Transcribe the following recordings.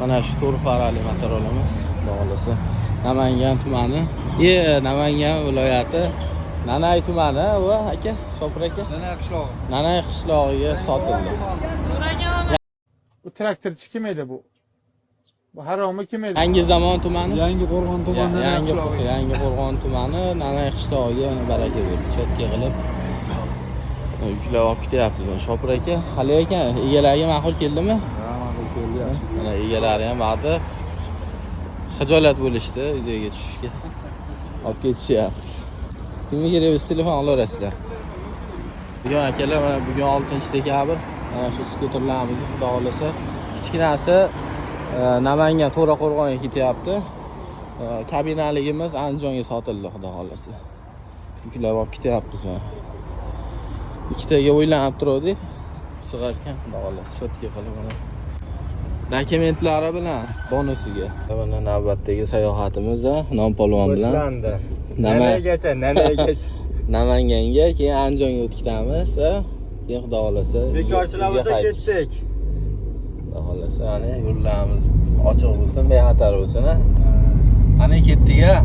Mana shu to'rt farali motorolamiz. Xudo Namangan tumani, Namangan viloyati Nanay tumani va aka, Shopir aka. Nanay qishlog'i. Nanay qishlog'iga sotildi. Bu traktorchi kim edi bu? Bu haromi kim edi? Yangi Zamon tumani. Yangi Qo'rg'on tumani Nanay qishlog'i. Yangi Qo'rg'on tumani Nanay qishlog'iga baraka berdi. Chetga qilib yuklab olib ketyapmiz. Shopir aka, hali ekan, egalariga ma'qul keldimi? Ha, ma'qul keldi. Mana egalari ham vaqti xijolat bo'lishdi uyga tushishga. Olib ketishyapti. Kimga kerak biz telefon olaverasizlar. Bugun akalar, mana bugun 6-dekabr. Mana shu skuterlarimizni xudo xolasa kichkinasi Namangan To'raqo'rg'onga ketyapti. Kabinaligimiz Andijonga sotildi xudo xolasa. Yuklab olib ketyapmiz mana. Ikkitaga o'ylanib turdik. Sig'arkan xudo xolasa cho'tga qilib mana. Dokumentlari bilan bonusiga. Mana navbatdagi sayohatimiz Nonpolvon bilan boshlandi. Nanaygacha. Namanganga, keyin Andijonga o'tkitamiz. Keyin xudo xolasa bekorchilar bo'lsa ketdik. Xudo xolasa, ana yo'llarimiz ochiq bo'lsin, bexatar bo'lsin. Ana ketdik-a.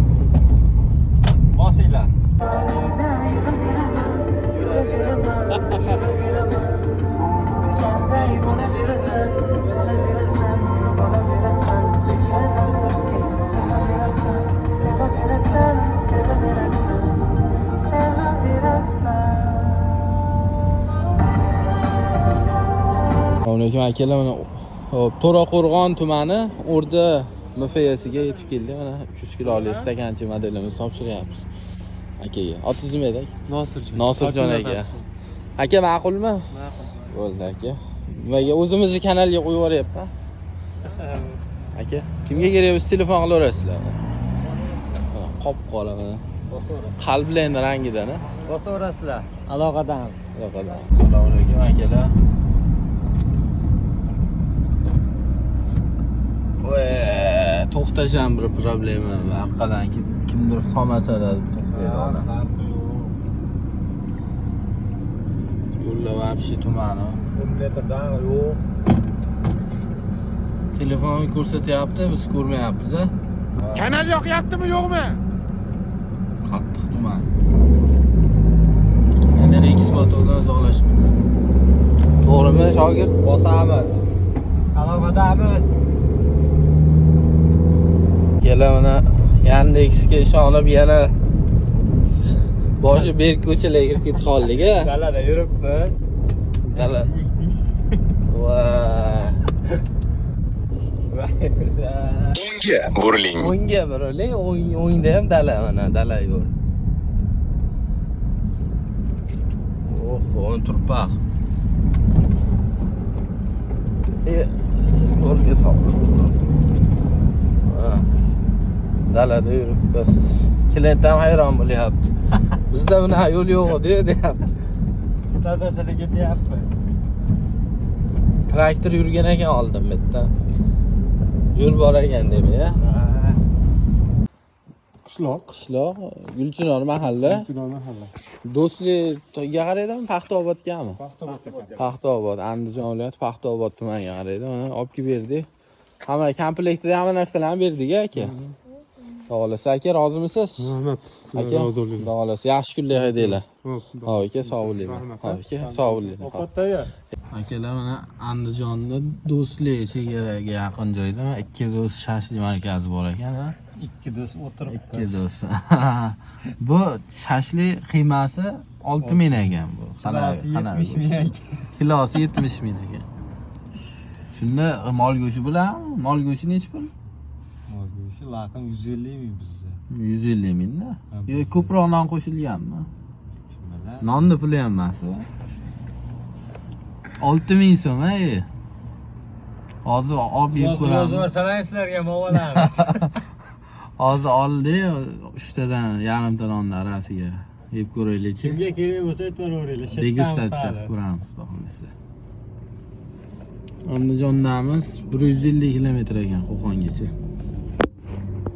Bosinglar. Assalomu alaykum akalar, mana To'raqo'rg'on tumani O'rda MFSiga yetib keldik. Mana 300 kilolik stakanchi modelimizni topshiryapmiz. Akaga. Otingiz nima edi? Nosirjon aka. Aka ma'qulmi? Ma'qul. Bo'ldi aka. Nimaga o'zimizni kanalga qo'yib yuboryapman. Aka, kimga kerak biz telefon qilaverasizlar. Qop-qora mana. Qalblarning rangidan. Bosaverasizlar. Aloqadamiz. Assalomu alaykum akalar. To'xtasham bir problema va orqadan kimdir solmasa-da to'xtaydi ona. Yo'llar vobshe tumani. Metrdan yo'q. Telefonni ko'rsatyapti, biz ko'rmayapmiz-a. Kanal yoqyaptimi, yo'qmi? Qattiq tuman. Endi eksploatatsiyadan uzoqlashmaydi. To'g'rimi, shogird? Bosamiz. Aloqadamiz. Kelar mana Yandexga ishonib yana boshi berk ko'chalarga kirib ketib qoldik-a. Dalada yuribmiz. Dala. Va O'ngga buriling. o'ngga buriling, o'ngda ham dala mana, dala yo'l. On turpaq. Skorga solib. Dalada yuribmiz. Klient ham hayron bo'lyapti. Bizda buna yo'l yo'q deyapti. Stadiyasiga ketyapmiz. Traktor yurgan ekan oldin bu yerda. Yo'l bor ekan demak-a. Qishloq, Gulchinor mahalla. Do'stlikga qaraydimi, Paxtaobodgami? Paxtaobod, Andijon viloyati Paxtaobod tumaniga qaraydi. Mana olib kelib berdik. Hamma komplektida hamma narsalarni berdik aka. Xo'lasa aka, rozimisiz? Rahmat. Aka, xo'lasa yaxshi kunlar haydanglar. Xo'p aka, sog' bo'linglar. Xo'p aka, sog' bo'linglar. Akalar, mana Andijonda Do'stlik chegaraga yaqin joyda ikki do'st shashlik markazi bor ekan. Ikki do'st o'tirib. Ikki do'st. Bu shashlik qiymasi 6000 ekan bu. Kilosi 70 ming ekan. Kilosi 70 ming ekan. Shunda mol go'shi bilan, mol go'shi necha pul? Mol go'shi laqim 150 ming bizda. 150 mingda. Yo, ko'proq non qo'shilganmi? Nonni puli ham emasmi? 6000 so'm, ey. Hozir olib yeb ko'ramiz. Zo'r sizlarga movalamiz. Hozir oldi 3 tadan yarimta nonni arasiga yeb ko'raylik-chi. Kimga kerak bo'lsa aytaveringlar. Degustatsiya ko'ramiz, xudo xolasa. Andijondamiz 150 kilometr ekan Qo'qongacha.